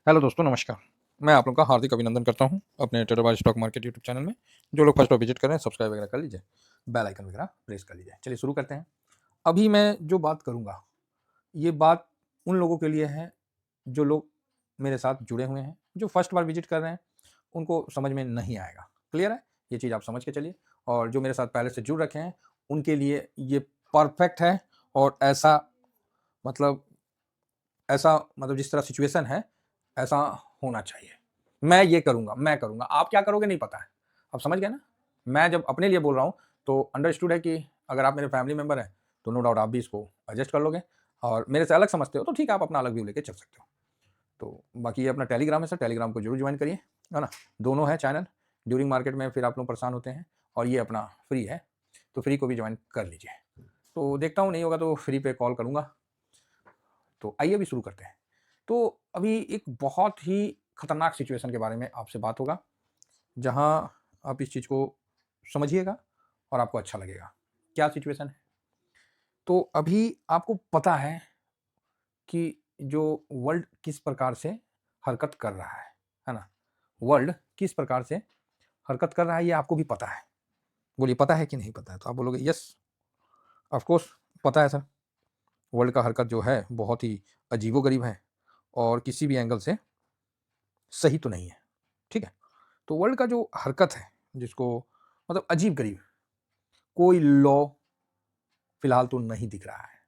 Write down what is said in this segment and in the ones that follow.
Hello दोस्तों, नमस्कार। मैं आप लोगों का हार्दिक अभिनंदन करता हूं अपने trader by stock market YouTube channel में। जो लोग फर्स्ट टाइम विजिट कर रहे हैं, सब्सक्राइब वगैरह कर लीजिए, बेल आइकन वगैरह प्रेस कर लीजिए। चलिए शुरू करते हैं। अभी मैं जो बात करूंगा, ये बात उन लोगों के लिए है जो लोग मेरे साथ जुड़े हुए हैं। जो फर्स्ट बार विजिट कर रहे हैं, उनको समझ में नहीं आएगा। क्लियर है? ये चीज़ आप समझ के चलिए। और जो मेरे साथ पहले से जुड़ रखे हैं, उनके लिए ये परफेक्ट है। और मतलब ऐसा जिस तरह सिचुएशन है, ऐसा होना चाहिए। मैं करूँगा, आप क्या करोगे नहीं पता है। आप समझ गए ना? मैं जब अपने लिए बोल रहा हूँ, तो अंडरस्टूड है कि अगर आप मेरे फैमिली मेंबर हैं, तो नो डाउट आप भी इसको एडजस्ट कर लोगे। और मेरे से अलग समझते हो, तो ठीक है, आप अपना अलग व्यू लेके चल सकते हो। तो बाकी ये अपना टेलीग्राम है सर, टेलीग्राम को जरूर ज्वाइन करिए, है ना? दोनों है चैनल। ड्यूरिंग मार्केट में फिर आप लोग परेशान होते हैं, और ये अपना फ्री है, तो फ्री को भी ज्वाइन कर लीजिए। तो देखता हूँ, नहीं होगा तो फ्री पे कॉल करूँगा। तो आइए अभी शुरू करते हैं। तो अभी एक बहुत ही खतरनाक सिचुएशन के बारे में आपसे बात होगा, जहां आप इस चीज़ को समझिएगा और आपको अच्छा लगेगा। क्या सिचुएशन है? तो अभी आपको पता है कि जो वर्ल्ड किस प्रकार से हरकत कर रहा है ना? वर्ल्ड किस प्रकार से हरकत कर रहा है, ये आपको भी पता है। बोलिए, पता है कि नहीं पता है? तो आप बोलोगे यस, ऑफ कोर्स पता है सर। वर्ल्ड का हरकत जो है बहुत ही अजीबो-गरीब है, और किसी भी एंगल से सही तो नहीं है। ठीक है? तो वर्ल्ड का जो हरकत है, जिसको मतलब अजीब-गरीब, कोई लॉ फिलहाल तो नहीं दिख रहा है।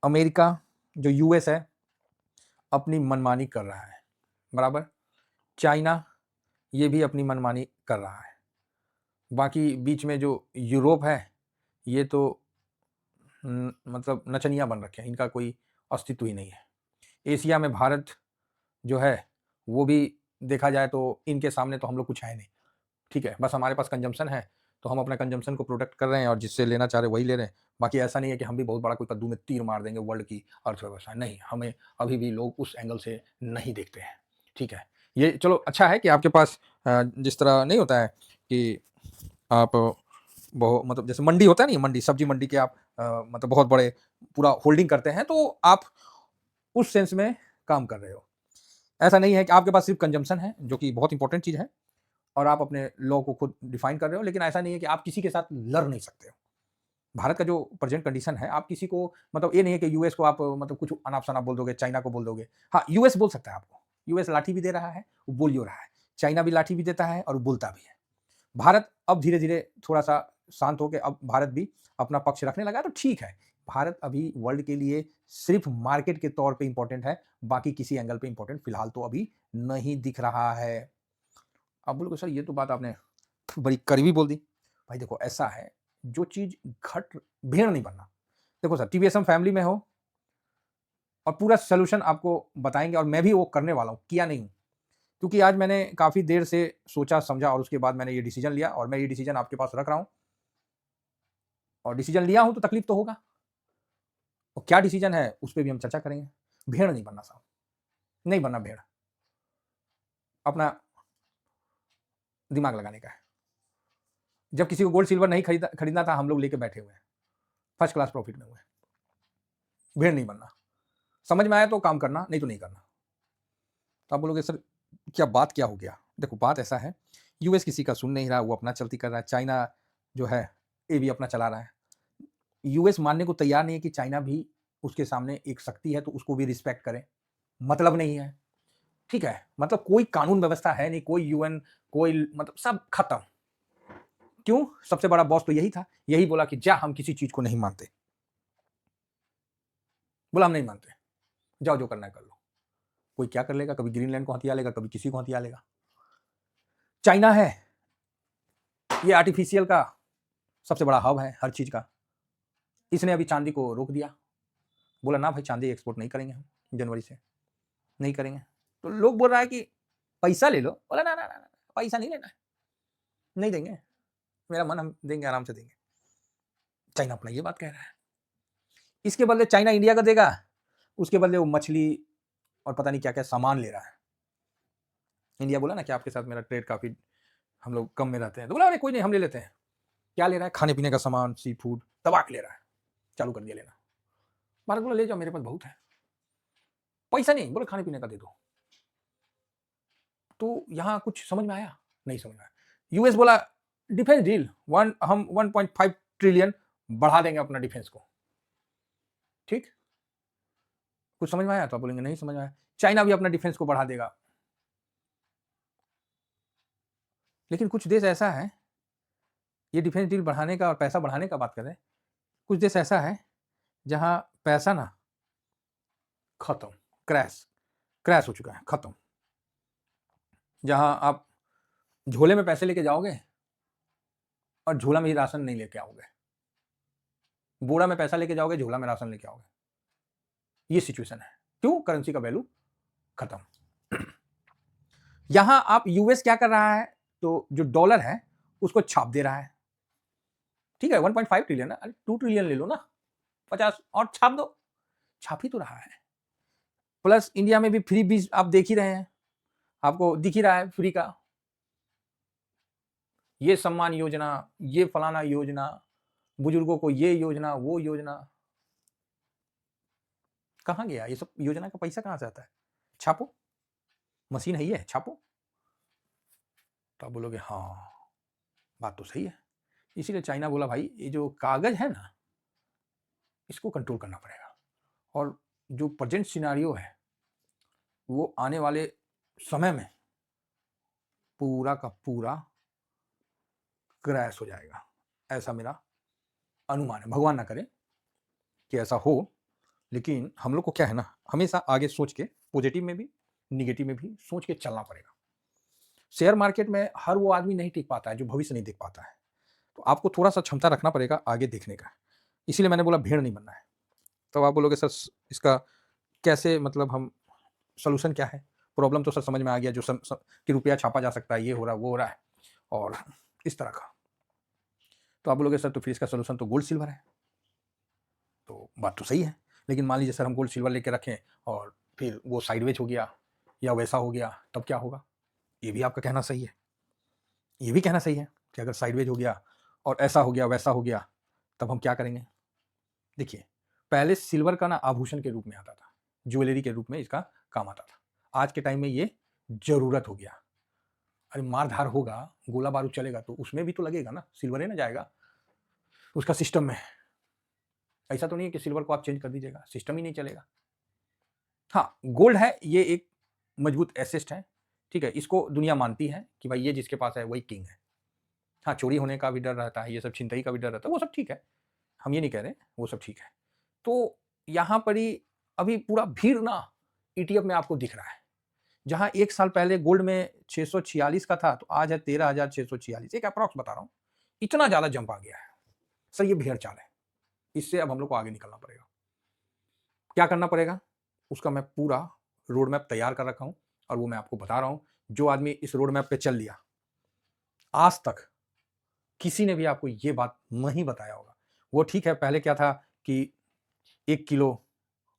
अमेरिका, जो यूएस है, अपनी मनमानी कर रहा है, बराबर। चाइना, ये भी अपनी मनमानी कर रहा है। बाकी बीच में जो यूरोप है, ये तो मतलब नचनिया बन रखे हैं, इनका कोई अस्तित्व ही नहीं है। एशिया में भारत जो है, वो भी देखा जाए तो इनके सामने तो हम लोग कुछ है नहीं। ठीक है, बस हमारे पास कंजम्पशन है, तो हम अपना कंजम्पशन को प्रोटेक्ट कर रहे हैं, और जिससे लेना चाह रहे हैं वही ले रहे हैं। बाकी ऐसा नहीं है कि हम भी बहुत बड़ा कोई कद्दू में तीर मार देंगे वर्ल्ड की अर्थव्यवस्था। नहीं, हमें अभी भी लोग उस एंगल से नहीं देखते हैं। ठीक है, ये चलो अच्छा है कि आपके पास जिस तरह नहीं होता है कि आप बहुत मतलब जैसे मंडी होता है, नहीं मंडी, सब्जी मंडी के आप मतलब बहुत बड़े पूरा होल्डिंग करते हैं, तो आप उस सेंस में काम कर रहे हो। ऐसा नहीं है कि आपके पास सिर्फ कंजम्पशन है, जो कि बहुत इंपॉर्टेंट चीज़ है, और आप अपने लॉ को खुद डिफाइन कर रहे हो, लेकिन ऐसा नहीं है कि आप किसी के साथ लड़ नहीं सकते हो। भारत का जो प्रेजेंट कंडीशन है, आप किसी को मतलब ये नहीं है कि यूएस को आप मतलब कुछ अनाप-शनाप बोल दोगे, चाइना को बोल दोगे। हाँ, यूएस बोल सकता है आपको। यूएस लाठी भी दे रहा है, वो बोलियो रहा है। चाइना भी लाठी भी देता है और बोलता भी है। भारत अब धीरे-धीरे थोड़ा-सा शांत होके अब भारत भी अपना पक्ष रखने लगा है, तो ठीक है। भारत अभी वर्ल्ड के लिए सिर्फ मार्केट के तौर पे इंपॉर्टेंट है, बाकी किसी एंगल पे इंपॉर्टेंट फिलहाल तो अभी नहीं दिख रहा है। आप बोलोगे सर, ये तो बात आपने बड़ी कड़वी बोल दी। भाई देखो, ऐसा है, जो चीज़ घट भेड़ नहीं बनना। देखो सर, टीवीएसएम फैमिली में हो, और पूरा सॉल्यूशन आपको बताएँगे, और मैं भी वो करने वाला हूँ, किया नहीं हूँ। क्योंकि आज मैंने काफ़ी देर से सोचा, समझा, और उसके बाद मैंने ये डिसीज़न लिया, और मैं ये डिसीज़न आपके पास रख रहा हूँ। और डिसीज़न लिया हूँ तो तकलीफ तो होगा। और क्या डिसीज़न है, उस पे भी हम चर्चा करेंगे। भेड़ नहीं बनना साहब, नहीं बनना भेड़। अपना दिमाग लगाने का है। जब किसी को गोल्ड सिल्वर नहीं खरीदना था, हम लोग लेके बैठे हुए हैं। फर्स्ट क्लास प्रॉफिट में हुए हैं। भेड़ नहीं बनना। समझ में आया तो काम करना, नहीं तो नहीं करना। तो आप बोलोगे सर, क्या बात क्या हो गया? देखो, बात ऐसा है, यूएस किसी का सुन नहीं रहा, वो अपना चलती कर रहा है। चाइना जो है, ये भी अपना चला रहा है। यूएस मानने को तैयार नहीं है कि चाइना भी उसके सामने एक शक्ति है, तो उसको भी रिस्पेक्ट करें। मतलब नहीं है। ठीक है, मतलब कोई कानून व्यवस्था है नहीं, कोई यूएन, कोई मतलब सब खत्म। क्यों? सबसे बड़ा बॉस तो यही था, यही बोला कि जा, हम किसी चीज को नहीं मानते। बोला हम नहीं मानते, जाओ जो करना है कर लो। कोई क्या कर लेगा, कभी ग्रीनलैंड को हथिया लेगा, कभी किसी को हथिया लेगा। चाइना है, ये आर्टिफिशियल का सबसे बड़ा हब है हर चीज का। इसने अभी चांदी को रोक दिया, बोला ना भाई, चांदी एक्सपोर्ट नहीं करेंगे हम जनवरी से, नहीं करेंगे। तो लोग बोल रहा है कि पैसा ले लो, बोला ना ना ना, पैसा नहीं लेना है, नहीं देंगे, मेरा मन, हम देंगे, आराम से देंगे। चाइना अपना ये बात कह रहा है। इसके बदले चाइना इंडिया का देगा, उसके बदले वो मछली और पता नहीं क्या क्या सामान ले रहा है। इंडिया बोला ना कि आपके साथ मेरा ट्रेड काफी, हम लोग कम में रहते हैं, तो बोला अरे कोई नहीं, हम ले लेते हैं। क्या ले रहा है? खाने पीने का सामान, सी फूड, दबा के ले रहा है, चालू कर दिया लेना। भारत बोला ले जाओ, मेरे पास बहुत है। पैसा नहीं, बोले खाने पीने का दे दो। तो यहां कुछ समझ में आया? नहीं समझ में आया। यूएस बोला डिफेंस डील, हम 1.5 ट्रिलियन बढ़ा देंगे अपना डिफेंस को। ठीक, कुछ समझ में आया? तो आप बोलेंगे नहीं समझ में आया। चाइना भी अपना डिफेंस को बढ़ा देगा। लेकिन कुछ देश ऐसा है, ये डिफेंस डील बढ़ाने का और पैसा बढ़ाने का बात कर रहे हैं, कुछ देश ऐसा है जहां पैसा ना खत्म, क्रैश हो चुका है, खत्म। जहां आप झोले में पैसे लेके जाओगे और झोला में ही राशन नहीं लेके आओगे, बोरा में पैसा लेके जाओगे, झोला में राशन लेके आओगे। ये सिचुएशन है। क्यों? करेंसी का वैल्यू खत्म। यहां आप यूएस क्या कर रहा है, तो जो डॉलर है उसको छाप दे रहा है। ठीक है, 1.5 ट्रिलियन, अरे 2 ट्रिलियन ले लो ना, 50 और छाप दो, छाप ही तो रहा है। प्लस इंडिया में भी फ्री बीज आप देख ही रहे हैं, आपको दिख ही रहा है फ्री का, ये सम्मान योजना, ये फलाना योजना, बुजुर्गों को ये योजना, वो योजना। कहां गया ये सब योजना का पैसा? कहां से आता है? छापो, मशीन है ये, छापो। तो आप बोलोगे हाँ बात तो सही है। इसीलिए चाइना बोला भाई ये जो कागज है ना, इसको कंट्रोल करना पड़ेगा। और जो प्रेजेंट सिनारियो है वो आने वाले समय में पूरा का पूरा क्रैश हो जाएगा, ऐसा मेरा अनुमान है। भगवान ना करे कि ऐसा हो, लेकिन हम लोग को क्या है ना, हमेशा आगे सोच के, पॉजिटिव में भी निगेटिव में भी सोच के चलना पड़ेगा। शेयर मार्केट में हर वो आदमी नहीं टिक पाता है जो भविष्य नहीं देख पाता है। तो आपको थोड़ा सा क्षमता रखना पड़ेगा आगे देखने का। इसीलिए मैंने बोला भेड़ नहीं बनना है। तो आप बोलोगे सर इसका कैसे, मतलब हम सोल्यूशन क्या है? प्रॉब्लम तो सर समझ में आ गया, जो कि रुपया छापा जा सकता है, ये हो रहा है, वो हो रहा है, और इस तरह का। तो आप बोलोगे सर तो फिर इसका सोल्यूशन तो गोल्ड सिल्वर है। तो बात तो सही है, लेकिन मान लीजिए सर हम गोल्ड सिल्वर लेके रखें और फिर वो साइडवेज हो गया या वैसा हो गया, तब क्या होगा? ये भी आपका कहना सही है, ये भी कहना सही है कि अगर साइडवेज हो गया और ऐसा हो गया वैसा हो गया, तब हम क्या करेंगे? देखिए, पहले सिल्वर का ना आभूषण के रूप में आता था, ज्वेलरी के रूप में इसका काम आता था। आज के टाइम में ये जरूरत हो गया। अरे मारधार होगा, गोला बारूद चलेगा, तो उसमें भी तो लगेगा ना, सिल्वर है ना जाएगा उसका सिस्टम में। ऐसा तो नहीं है कि सिल्वर को आप चेंज कर दीजिएगा, सिस्टम ही नहीं चलेगा। हाँ, गोल्ड है, ये एक मजबूत एसेट है, ठीक है, इसको दुनिया मानती है कि भाई ये जिसके पास है वही किंग है। हाँ, चोरी होने का भी डर रहता है, ये सब छिनतई का भी डर रहता है, वो सब ठीक है, हम ये नहीं कह रहे, वो सब ठीक है। तो यहाँ पर ही अभी पूरा भीड़ ना ईटीएफ में आपको दिख रहा है। जहां 1 साल पहले गोल्ड में 646 का था, तो आज है 13,646, एक अप्रॉक्स बता रहा हूं। इतना ज्यादा जंप आ गया है सर, ये भेड़ चाल है। इससे अब हम लोग को आगे निकलना पड़ेगा। क्या करना पड़ेगा उसका मैं पूरा रोड मैप तैयार कर रखा हूं, और वो मैं आपको बता रहा हूं। जो आदमी इस रोड मैप पे चल लिया, आज तक किसी ने भी आपको ये बात नहीं बताया होगा। वो ठीक है, पहले क्या था कि 1 किलो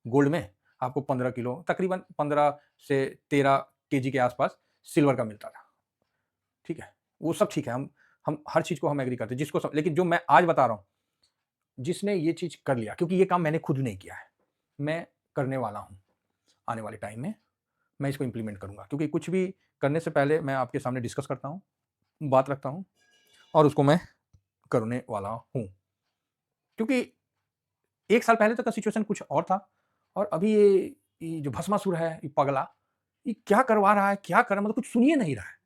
गोल्ड में आपको 15 किलो, तकरीबन 15 से 13 केजी के आसपास सिल्वर का मिलता था। ठीक है, वो सब ठीक है, हम हर चीज को हम एग्री करते हैं, लेकिन जो मैं आज बता रहा हूं, जिसने ये चीज कर लिया, क्योंकि ये काम मैंने खुद नहीं किया है, मैं करने वाला हूं। आने वाले टाइम में मैं इसको इंप्लीमेंट करूंगा, क्योंकि कुछ भी करने से पहले मैं आपके सामने डिस्कस करता हूं, बात रखता हूं, और उसको मैं करने वाला हूं। क्योंकि 1 साल पहले तक का सिचुएशन कुछ और था, और अभी ये जो भस्मासुर है, ये पगला, ये क्या करवा रहा है, क्या कर रहा है, मतलब कुछ सुनिए नहीं रहा है।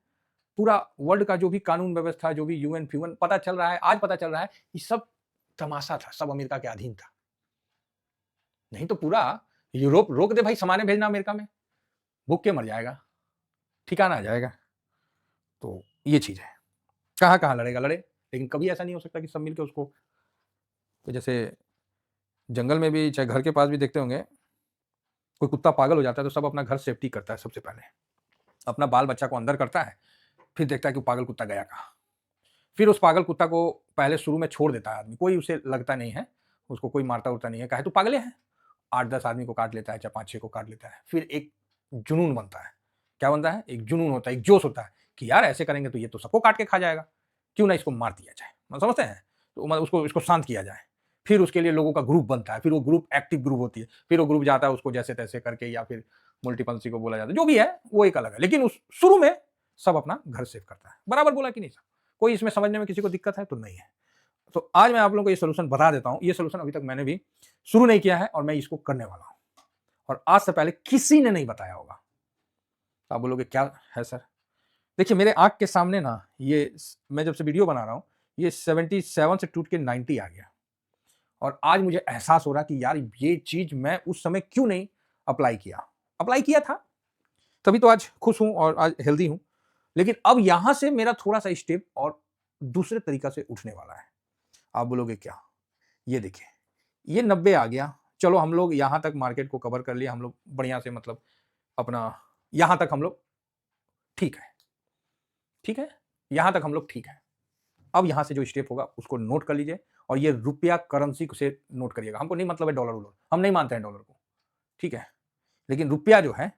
पूरा वर्ल्ड का जो भी कानून व्यवस्था, जो भी यूएन फ्यूएन पता चल रहा है, आज पता चल रहा है, ये सब तमाशा था, सब अमेरिका के अधीन था। नहीं तो पूरा यूरोप रोक दे भाई सामान भेजना अमेरिका में, भूख के मर जाएगा, ठिकाना आ जाएगा। तो ये चीज है, कहां कहां लड़ेगा लड़े, लेकिन कभी ऐसा नहीं हो सकता कि सब मिलकर उसको। तो जैसे जंगल में भी, चाहे घर के पास भी देखते होंगे, कोई कुत्ता पागल हो जाता है तो सब अपना घर सेफ्टी करता है, सबसे पहले अपना बाल बच्चा को अंदर करता है, फिर देखता है कि पागल कुत्ता गया कहाँ। फिर उस पागल कुत्ता को पहले शुरू में छोड़ देता है आदमी, कोई उसे लगता नहीं है, उसको कोई मारता उड़ता नहीं है, कहे तो पागले है। 8-10 आदमी को काट लेता है, चाहे 5-6 को काट लेता है, फिर एक जुनून बनता है। क्या बनता है? एक जुनून होता है, एक जोश होता है कि यार ऐसे करेंगे तो ये तो सबको काट के खा जाएगा, क्यों ना इसको मार दिया जाए, मतलब समझते हैं? तो उसको शांत किया जाए। फिर उसके लिए लोगों का ग्रुप बनता है, फिर वो ग्रुप एक्टिव ग्रुप होती है, फिर वो ग्रुप जाता है उसको जैसे तैसे करके, या फिर मल्टीपल को बोला जाता है, जो भी है वो एक अलग है। लेकिन उस शुरू में सब अपना घर सेव करता है। बराबर बोला कि नहीं सर? कोई इसमें समझने में किसी को दिक्कत है तो नहीं है। तो आज मैं आप लोगों को ये सोल्यूशन बता देता हूं। ये सोल्यूशन अभी तक मैंने भी शुरू नहीं किया है और मैं इसको करने वाला हूं, और आज से पहले किसी ने नहीं बताया होगा। तो आप बोलोगे क्या है सर? देखिए मेरे आंख के सामने ना, ये मैं जब से वीडियो बना रहा हूं, ये 77 से टूट के 90 आ गया, और आज मुझे एहसास हो रहा कि यार ये चीज मैं उस समय क्यों नहीं अप्लाई किया। अप्लाई किया था तभी तो आज खुश हूं और आज हेल्दी हूं। लेकिन अब यहां से मेरा थोड़ा सा स्टेप और दूसरे तरीका से उठने वाला है। आप बोलोगे क्या? ये देखिए, ये 90 आ गया, चलो हम लोग यहां तक मार्केट को कवर कर लिया, हम लोग बढ़िया से, मतलब अपना यहां तक हम लोग ठीक है, ठीक है, यहां तक हम लोग ठीक है। अब यहां से जो स्टेप होगा उसको नोट कर लीजिए, और ये रुपया करेंसी से नोट करिएगा। हमको नहीं मतलब है डॉलर वॉलर, हम नहीं मानते हैं डॉलर को, ठीक है, लेकिन रुपया जो है,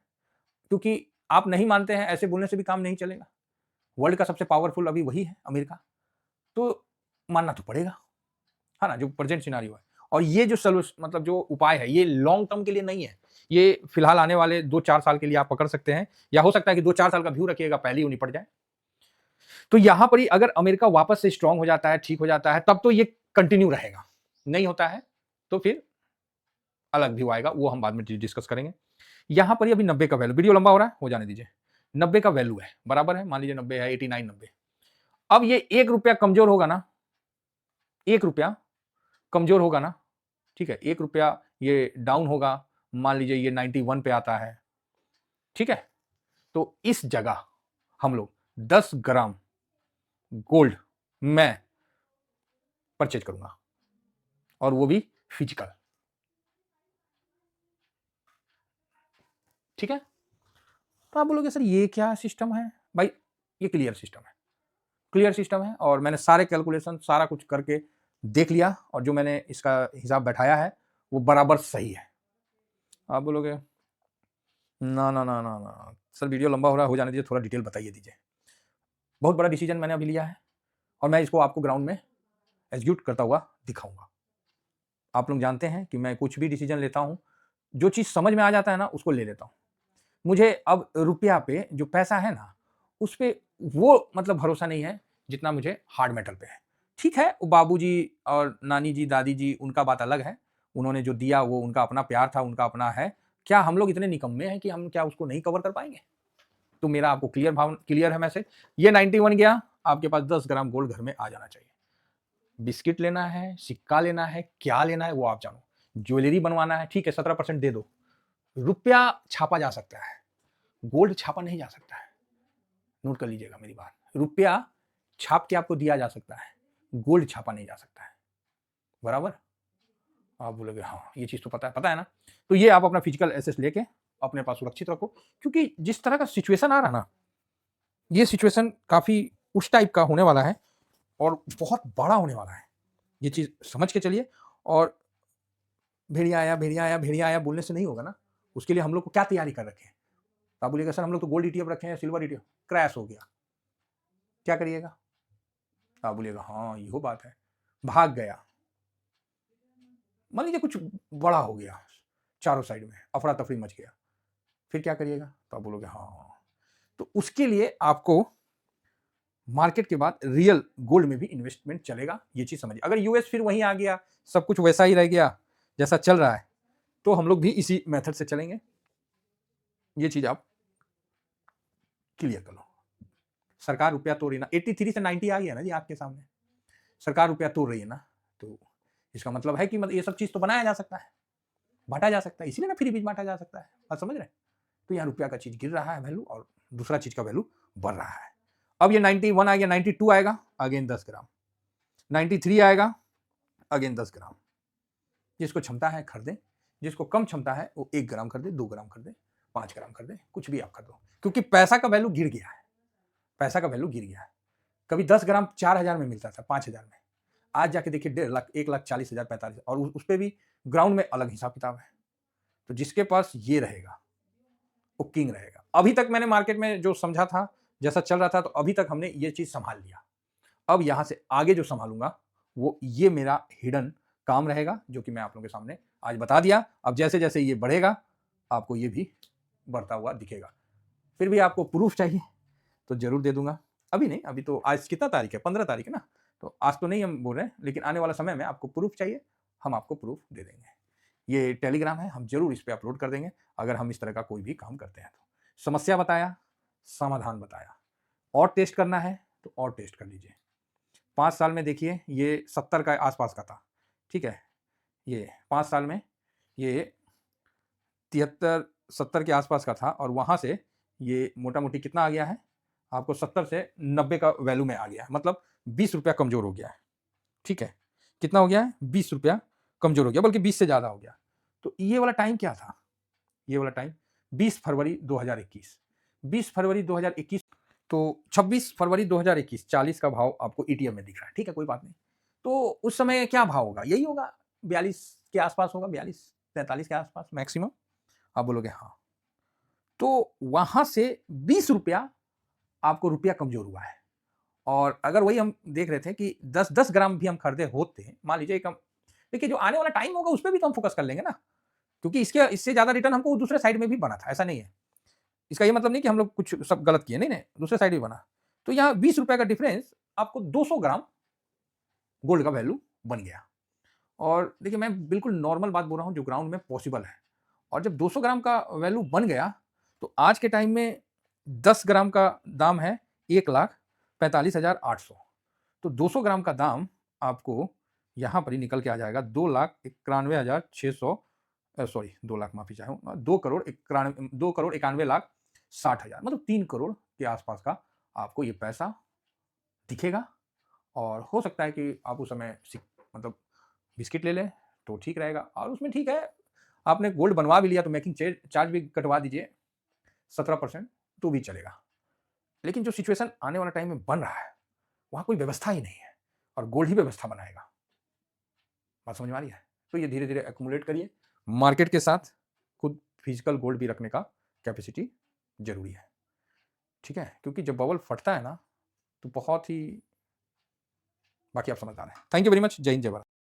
क्योंकि आप नहीं मानते हैं, ऐसे बोलने से भी काम नहीं चलेगा। वर्ल्ड का सबसे पावरफुल अभी वही है, अमेरिका, तो मानना तो पड़ेगा, है ना, जो प्रेजेंट सिनारियो है। और ये जो सोल्यूशन, मतलब जो उपाय है, ये लॉन्ग टर्म के लिए नहीं है, ये फिलहाल आने वाले 2-4 साल के लिए आप पकड़ सकते हैं, या हो सकता है कि 2-4 साल का व्यू रखिएगा, पहले ही वो निपट जाए। तो यहां पर ही अगर अमेरिका वापस से स्ट्रांग हो जाता है, ठीक हो जाता है, तब तो ये कंटिन्यू रहेगा। नहीं होता है तो फिर अलग व्यू आएगा, वो हम बाद में डिस्कस करेंगे। यहां पर ही अभी 90 का वैल्यू, वीडियो लंबा हो रहा है, हो जाने दीजिए। 90 का वैल्यू है, बराबर है, मान लीजिए 90 है, 89, 90। अब ये 1 रुपया कमजोर होगा ना, 1 रुपया कमजोर होगा ना, ठीक है, 1 रुपया ये डाउन होगा, मान लीजिए ये 91 पे आता है, ठीक है, तो इस जगह हम लोग 10 ग्राम गोल्ड मैं परचेज करूंगा, और वो भी फिजिकल, ठीक है। तो आप बोलोगे सर ये क्या सिस्टम है? भाई ये क्लियर सिस्टम है, क्लियर सिस्टम है, और मैंने सारे कैलकुलेशन सारा कुछ करके देख लिया, और जो मैंने इसका हिसाब बैठाया है वो बराबर सही है। आप बोलोगे ना ना ना ना ना सर, वीडियो लंबा हो रहा है, हो जाने दीजिए, थोड़ा डिटेल बताइए दीजिए। बहुत बड़ा डिसीजन मैंने अभी लिया है, और मैं इसको आपको ग्राउंड में एग्जीक्यूट करता हुआ दिखाऊंगा। आप लोग जानते हैं कि मैं कुछ भी डिसीजन लेता हूं, जो चीज समझ में आ जाता है ना, उसको ले लेता हूं। मुझे अब रुपया पे जो पैसा है ना, उस पे वो मतलब भरोसा नहीं है जितना मुझे हार्ड मेटल पे है। ठीक है, बाबूजी और नानी जी, दादी जी, उनका बात अलग है, उन्होंने जो दिया वो उनका अपना प्यार था, उनका अपना है। क्या हम लोग इतने निकम्मे हैं कि हम क्या उसको नहीं कवर कर पाएंगे? तो मेरा आपको क्लियर है मैसेज। ये 91 गया, आपके पास 10 ग्राम गोल्ड घर में आ जाना चाहिए। बिस्किट लेना है, सिक्का लेना है, क्या लेना है वो आप जानो, ज्वेलरी बनवाना है, ठीक है, 17% दे दो। रुपया छापा जा सकता है, गोल्ड छापा नहीं जा सकता है। नोट कर लीजिएगा मेरी बात, रुपया छाप के आपको दिया जा सकता है, गोल्ड छापा नहीं जा सकता है, बराबर। आप बोलोगे हाँ ये चीज तो पता है ना। तो ये आप अपना फिजिकल एसेस लेके अपने पास सुरक्षित रखो, क्योंकि जिस तरह का सिचुएशन आ रहा ना, ये सिचुएशन काफी उस टाइप का होने वाला है, और बहुत बड़ा होने वाला है। ये चीज समझ के चलिए। और भेड़िया आया, भेड़िया आया, भेड़िया आया बोलने से नहीं होगा ना, उसके लिए हम लोग को क्या तैयारी कर रखे हैं। तो आप बोलिएगा सर हम लोग तो गोल्ड ईटीएफ रखे हैं, सिल्वर ईटीएफ, क्रैश हो गया, क्या करिएगा? आप बोलिएगा हाँ ये बात है, भाग गया, मान लीजिए कुछ बड़ा हो गया, चारों साइड में अफरा तफरी मच गया, फिर क्या करिएगा? तो आप बोलोगे हाँ। तो उसके लिए आपको मार्केट के बाद रियल गोल्ड में भी इन्वेस्टमेंट चलेगा, ये चीज समझिए। अगर यूएस फिर वहीं आ गया, सब कुछ वैसा ही रह गया जैसा चल रहा है, तो हम लोग भी इसी मेथड से चलेंगे। ये चीज आप क्लियर कर लो। सरकार रुपया तोड़ रही ना, 83 से 90 आ गया ना जी आपके सामने, सरकार रुपया तोड़ रही है ना, तो इसका मतलब है कि ये सब चीज तो बनाया जा सकता है, बांटा जा सकता है, इसीलिए ना फ्री बीज बांटा जा सकता है, बात समझ रहे हैं? तो यहाँ रुपया का चीज गिर रहा है वैल्यू, और दूसरा चीज का वैल्यू बढ़ रहा है। अब ये 91 आ गया, 92 आएगा, अगेन 10 ग्राम, 93 आएगा, अगेन 10 ग्राम। जिसको क्षमता है खरीदे, जिसको कम क्षमता है वो 1 ग्राम कर दे, 2 ग्राम कर दे, 5 ग्राम कर दे, कुछ भी आप कर दो, क्योंकि पैसा का वैल्यू गिर गया है, पैसा का वैल्यू गिर गया है। कभी 10 ग्राम 4,000 में मिलता था, 5,000 में, आज जाके देखिए 1.5 लाख, 1,40,000, 45,000, और उस पर भी ग्राउंड में अलग हिसाब किताब है। तो जिसके पास ये रहेगा वो किंग रहेगा। अभी तक मैंने मार्केट में जो समझा था, जैसा चल रहा था, तो अभी तक हमने ये चीज संभाल लिया। अब यहां से आगे जो संभालूंगा वो ये मेरा हिडन काम रहेगा, जो कि मैं आप लोगों के सामने आज बता दिया। अब जैसे जैसे ये बढ़ेगा आपको ये भी बढ़ता हुआ दिखेगा। फिर भी आपको प्रूफ चाहिए तो जरूर दे दूंगा। अभी नहीं, अभी तो आज कितना तारीख है, 15 तारीख है ना, तो आज तो नहीं हम बोल रहे हैं, लेकिन आने वाला समय में आपको प्रूफ चाहिए, हम आपको प्रूफ दे देंगे। ये टेलीग्राम है, हम जरूर इस पर अपलोड कर देंगे अगर हम इस तरह का कोई भी काम करते हैं तो। समस्या बताया, समाधान बताया, और टेस्ट करना है तो और टेस्ट कर लीजिए। 5 साल में देखिए ये 70 का आसपास का था, ठीक है, ये 5 साल में ये 73-70 के आसपास का था, और वहां से ये मोटा मोटी कितना आ गया है आपको, 70 से 90 का वैल्यू में आ गया है, मतलब 20 रुपया कमजोर हो गया है। ठीक है, कितना हो गया है, 20 रुपया कमजोर हो गया, बल्कि 20 से ज्यादा हो गया। तो ये वाला टाइम क्या था, ये वाला टाइम 20 फरवरी 2021, 20 फरवरी 2021, तो 26 फरवरी 2021 40 का भाव आपको ईटीएम में दिख रहा है, ठीक है, कोई बात नहीं। तो उस समय क्या भाव होगा, यही होगा 42 के आसपास होगा, 42-43 के आसपास मैक्सिमम। आप बोलोगे हाँ, तो वहां से 20 रुपया आपको रुपया कमजोर हुआ है। और अगर वही हम देख रहे थे कि 10-10 ग्राम भी हम खरीदे होते, मान लीजिए कम, देखिए जो आने वाला टाइम होगा उस पर भी तो हम फोकस कर लेंगे ना, क्योंकि इससे ज्यादा रिटर्न हमको दूसरे साइड में भी बना था, ऐसा नहीं है। इसका ये मतलब नहीं कि हम लोग कुछ सब गलत किए, नहीं नहीं, दूसरे साइड भी बना। तो यहाँ 20 रुपए का डिफरेंस आपको 200 ग्राम गोल्ड का वैल्यू बन गया। और देखिए मैं बिल्कुल नॉर्मल बात बोल रहा हूँ जो ग्राउंड में पॉसिबल है। और जब 200 ग्राम का वैल्यू बन गया तो आज के टाइम में 10 ग्राम का दाम है 1,45,800। तो 200 ग्राम का दाम आपको यहाँ पर ही निकल के आ जाएगा 2,91,600, सॉरी 2 लाख, माफी चाहूँ, 2,91,60,000, मतलब 3 करोड़ के आसपास का आपको ये पैसा दिखेगा। और हो सकता है कि आप उस समय मतलब बिस्किट ले लें तो ठीक रहेगा, और उसमें ठीक है आपने गोल्ड बनवा भी लिया तो मेकिंग चार्ज भी कटवा दीजिए 17%, तो भी चलेगा। लेकिन जो सिचुएशन आने वाला टाइम में बन रहा है वहां कोई व्यवस्था ही नहीं है, और गोल्ड ही व्यवस्था बनाएगा। बात समझ में आ रही है? तो ये धीरे धीरे एक्यूमुलेट करिए, मार्केट के साथ खुद फिजिकल गोल्ड भी रखने का कैपेसिटी जरूरी है, ठीक है, क्योंकि जब बबल फटता है ना तो बहुत ही, बाकी आप समझदार हैं। थैंक यू वेरी मच, जय हिंद, जय भारत।